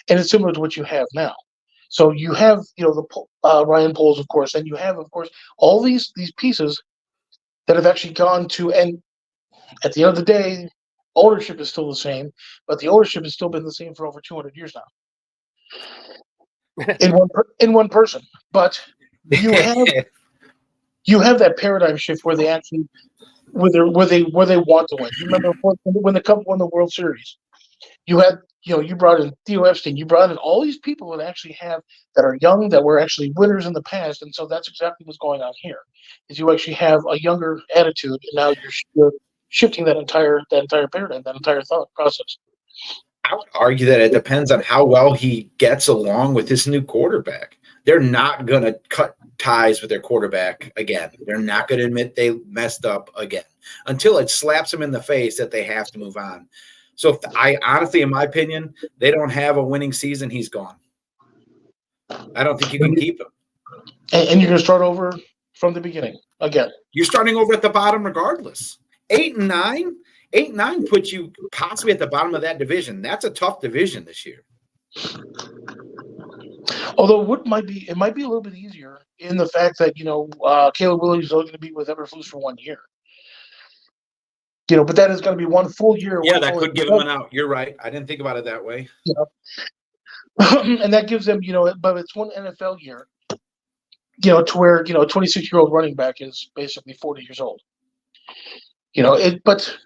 And it's similar to what you have now. So you have, the Ryan Poles, of course, and you have, of course, all these pieces that have actually gone to, and at the end of the day, ownership is still the same, but the ownership has still been the same for over 200 years now. in one person. But you have that paradigm shift where they actually where they want to win. You remember when the Cubs won the World Series? You had you brought in Theo Epstein, you brought in all these people that actually that are young, that were actually winners in the past, and so that's exactly what's going on here. Is you actually have a younger attitude, and now you're shifting that entire paradigm, that entire thought process. I would argue that it depends on how well he gets along with his new quarterback. They're not going to cut ties with their quarterback again. They're not going to admit they messed up again until it slaps them in the face that they have to move on. So I honestly, in my opinion, they don't have a winning season, he's gone. I don't think you can keep him. And you're going to start over from the beginning again. You're starting over at the bottom regardless. 8-9 puts you possibly at the bottom of that division. That's a tough division this year. Although it might be a little bit easier in the fact that Caleb Williams is only going to be with Eberflus for 1 year. But that is going to be 1 full year. Yeah, that could give him an out. You're right. I didn't think about it that way. And that gives them, but it's 1 NFL year. To where a 26-year-old running back is basically 40 years old. But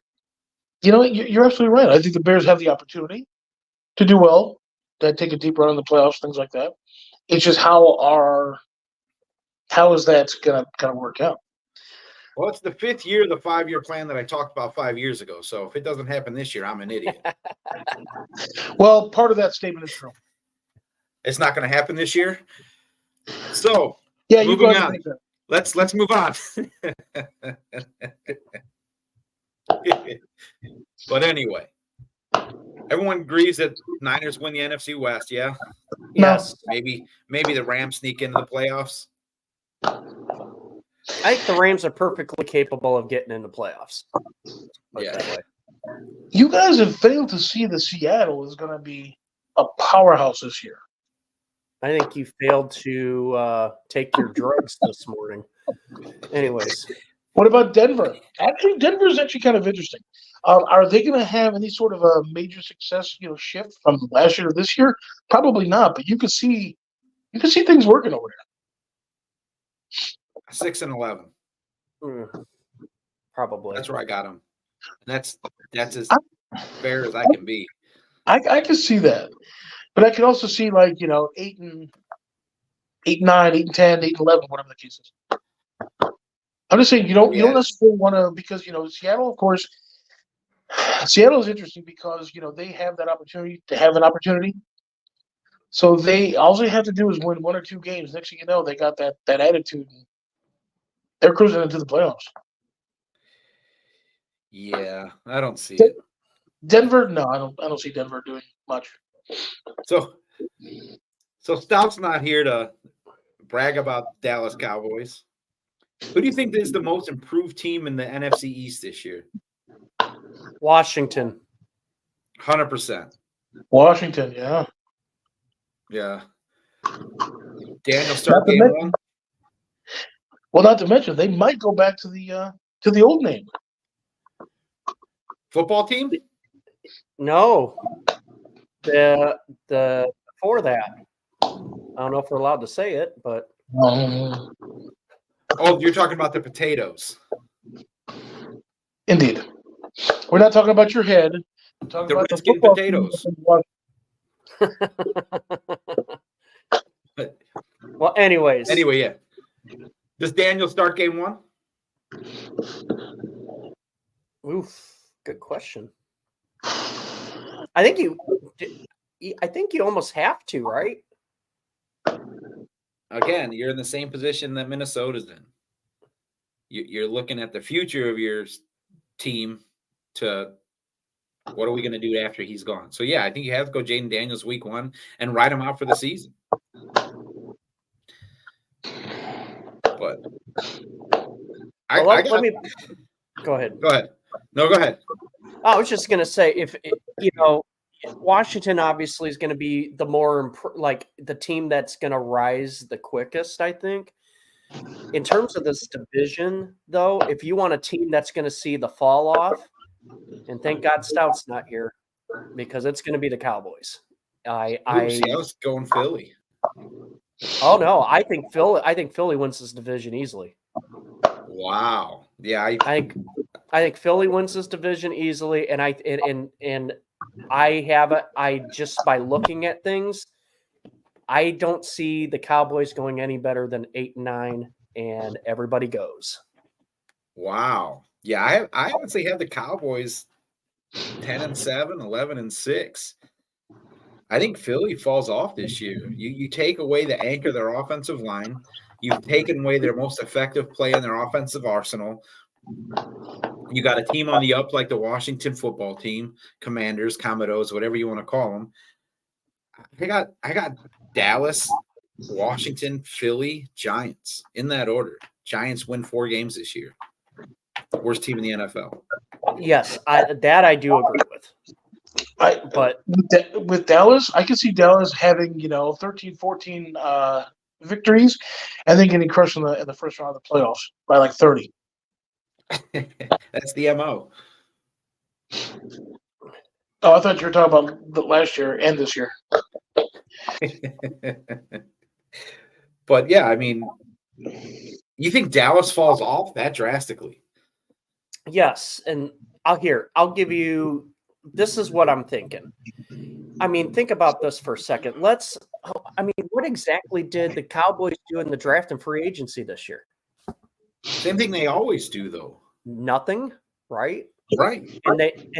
you're absolutely right. I think the Bears have the opportunity to do well, to take a deep run in the playoffs, things like that. It's just how is that gonna work out? Well, it's the 5th year of the 5-year plan that I talked about 5 years ago. So if it doesn't happen this year, I'm an idiot. Well, part of that statement is true. It's not going to happen this year. So yeah, moving on. Let's move on. But anyway, everyone agrees that Niners win the NFC West. Yeah. Yes. Maybe the Rams sneak into the playoffs. I think the Rams are perfectly capable of getting in the playoffs. Yeah. You guys have failed to see that Seattle is going to be a powerhouse this year. I think you failed to take your drugs this morning. anyways, What about Denver? Actually, Denver's actually kind of interesting. Are they going to have any sort of a major success, shift from last year to this year? Probably not, but you could see things working over 6-11. probably. That's where I got them. That's as fair as I can be. I can see that, but I can also see 8-9, 8-10, 8-11, whatever the case is. I'm just saying you don't necessarily want to, because Seattle, of course. Seattle is interesting because they have that opportunity to have an opportunity. So all they have to do is win 1 or 2 games. Next thing you know, they got that attitude. And they're cruising into the playoffs. Yeah, I don't see it. Denver, no, I don't see Denver doing much. So Stout's not here to brag about Dallas Cowboys. Who do you think is the most improved team in the NFC East this year? Washington. 100%. Washington, yeah. Yeah. Daniel start game 1. Well, not to mention they might go back to the old name. Football team? No. The before that. I don't know if we're allowed to say it, but Oh, you're talking about the potatoes. Indeed. We're not talking about your head. We're talking about the football potatoes. Well, anyways. Anyway, yeah. Does Daniel start game 1? Oof, good question. I think you almost have to, right? Again, you're in the same position that Minnesota's in. You're looking at the future of your team to what are we going to do after he's gone. So, yeah, I think you have to go Jaden Daniels week 1 and ride him out for the season. But let me go ahead. Go ahead. No, go ahead. I was just going to say, if Washington obviously is going to be the more the team that's going to rise the quickest, I think. In terms of this division, though, if you want a team that's going to see the fall off, and thank God Stout's not here, because it's going to be the Cowboys. I was going Philly. Oh no, I think Philly wins this division easily. Wow. Yeah, I think Philly wins this division easily, and I just by looking at things, I don't see the Cowboys going any better than 8-9, and everybody goes. Wow. Yeah, I honestly have the Cowboys 10-7, 11-6. I think Philly falls off this year. You take away the anchor of their offensive line. You've taken away their most effective play in their offensive arsenal. You got a team on the up like the Washington football team, Commanders, Commodores, whatever you want to call them. I got Dallas, Washington, Philly, Giants in that order. Giants win 4 games this year. Worst team in the NFL. Yes, I do agree with. But with Dallas, I can see Dallas having 13, 14 victories, and then getting crushed in the first round of the playoffs by like 30. That's the MO. Oh, I thought you were talking about the last year and this year. But yeah, I mean, you think Dallas falls off that drastically? Yes, and I'll give you. This is what I'm thinking. I mean, think about this for a second. What exactly did the Cowboys do in the draft and free agency this year? Same thing they always do, though. Nothing, right? Right. And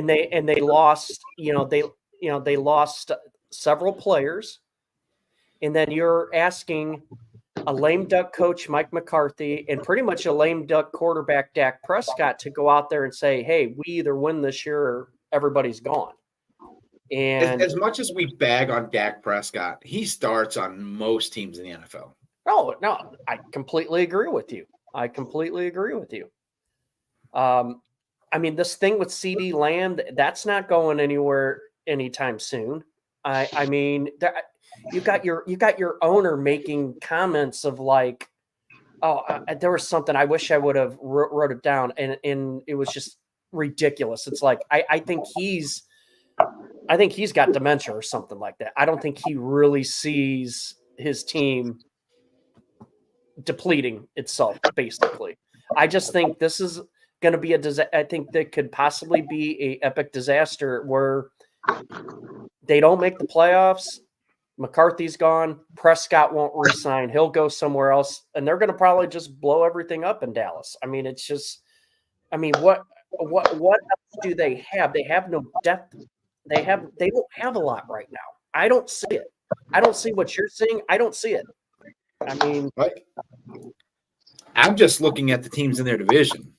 they lost. They lost several players, and then you're asking a lame duck coach Mike McCarthy and pretty much a lame duck quarterback Dak Prescott to go out there and say, "Hey, we either win this year or everybody's gone." And as much as we bag on Dak Prescott, he starts on most teams in the NFL. Oh, no, I completely agree with you. I mean, this thing with CD Lamb, that's not going anywhere anytime soon. I mean, you got your owner making comments of like, there was something I wish I would have wrote it down, and it was just ridiculous. It's like I think he's got dementia or something like that. I don't think he really sees his team depleting itself, basically. I just think this is going to be I think that could possibly be a epic disaster where they don't make the playoffs. McCarthy's gone. Prescott won't resign. He'll go somewhere else, and they're going to probably just blow everything up in Dallas. I mean, it's just, I mean, what else do they have? They have no depth. They don't have a lot right now. I don't see it. I don't see what you're seeing. I don't see it. I mean, I'm just looking at the teams in their division.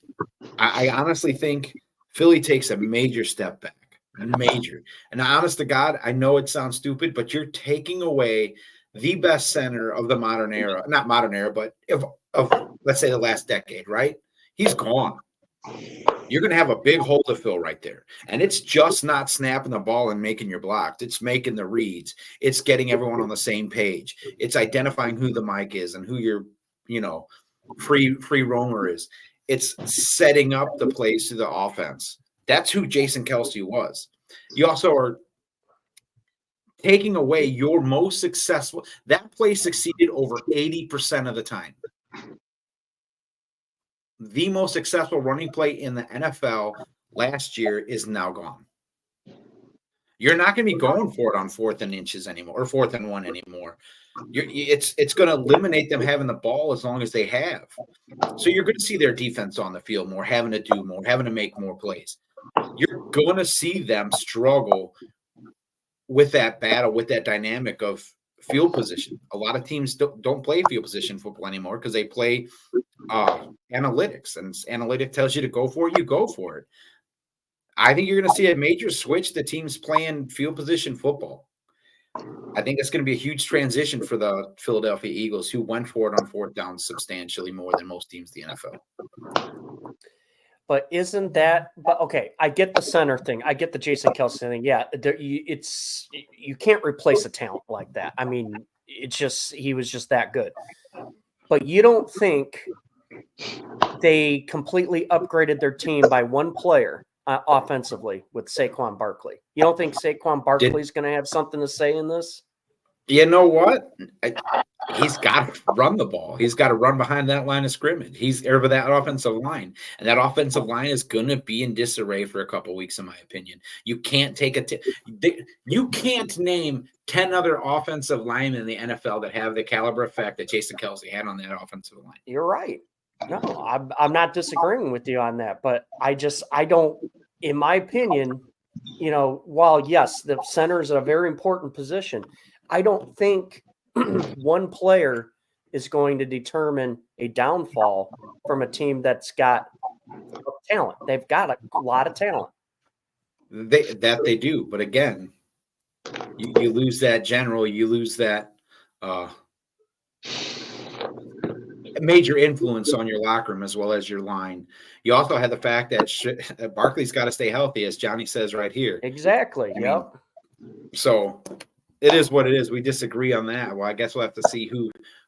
I honestly think Philly takes a major step back. Major. And honest to God, I know it sounds stupid, but you're taking away the best center of the modern era, not modern era, but of let's say the last decade, right? He's gone. You're going to have a big hole to fill right there. And it's just not snapping the ball and making your blocks. It's making the reads. It's getting everyone on the same page. It's identifying who the mic is and who your, free roamer is. It's setting up the plays to the offense. That's who Jason Kelce was. You also are taking away your most successful. That play succeeded over 80% of the time. The most successful running play in the NFL last year is now gone. You're not going to be going for it on 4th and inches anymore, or 4th and 1 anymore. It's going to eliminate them having the ball as long as they have. So you're going to see their defense on the field more, having to do more, having to make more plays. You're going to see them struggle with that battle, with that dynamic of field position. A lot of teams don't play field position football anymore because they play analytics, and analytics tells you to go for it, you go for it. I think you're going to see a major switch to teams playing field position football. I think it's going to be a huge transition for the Philadelphia Eagles, who went for it on 4th down substantially more than most teams in the NFL. But isn't that? But okay, I get the center thing. I get the Jason Kelce thing. Yeah, you can't replace a talent like that. I mean, he was just that good. But you don't think they completely upgraded their team by one player offensively with Saquon Barkley? You don't think Saquon Barkley is going to have something to say in this? You know what? He's got to run the ball. He's got to run behind that line of scrimmage. He's over that offensive line. And that offensive line is going to be in disarray for a couple of weeks, in my opinion. You can't you can't name 10 other offensive linemen in the NFL that have the caliber effect that Jason Kelce had on that offensive line. You're right. No, I'm not disagreeing with you on that. But I don't, in my opinion, while yes, the center is a very important position, I don't think one player is going to determine a downfall from a team that's got talent. They've got a lot of talent. They do. But again, you lose that general, you lose that major influence on your locker room as well as your line. You also have the fact that Barkley's got to stay healthy, as Johnny says right here. Exactly. Yep. So it is what it is. We disagree on that. Well, I guess we'll have to see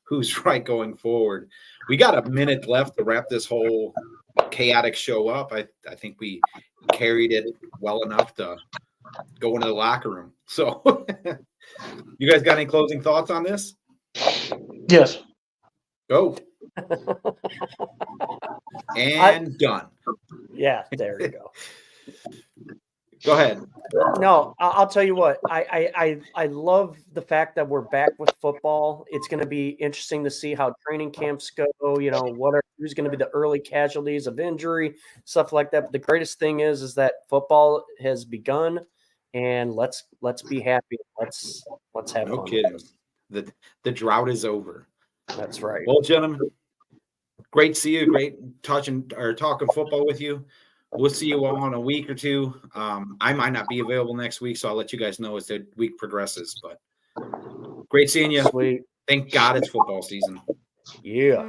who's right going forward. We got a minute left to wrap this whole chaotic show up. I think we carried it well enough to go into the locker room. So you guys got any closing thoughts on this? Yes. Go. And done. Yeah, there you go. Go ahead. No, I'll tell you what. I love the fact that we're back with football. It's going to be interesting to see how training camps go. Who's going to be the early casualties of injury, stuff like that. But the greatest thing is that football has begun, and let's be happy. Let's have fun. No kidding. The drought is over. That's right. Well, gentlemen, great to see you. Great talking football with you. We'll see you all in a week or two. I might not be available next week, so I'll let you guys know as the week progresses. But great seeing you. Sweet. Thank God it's football season. Yeah.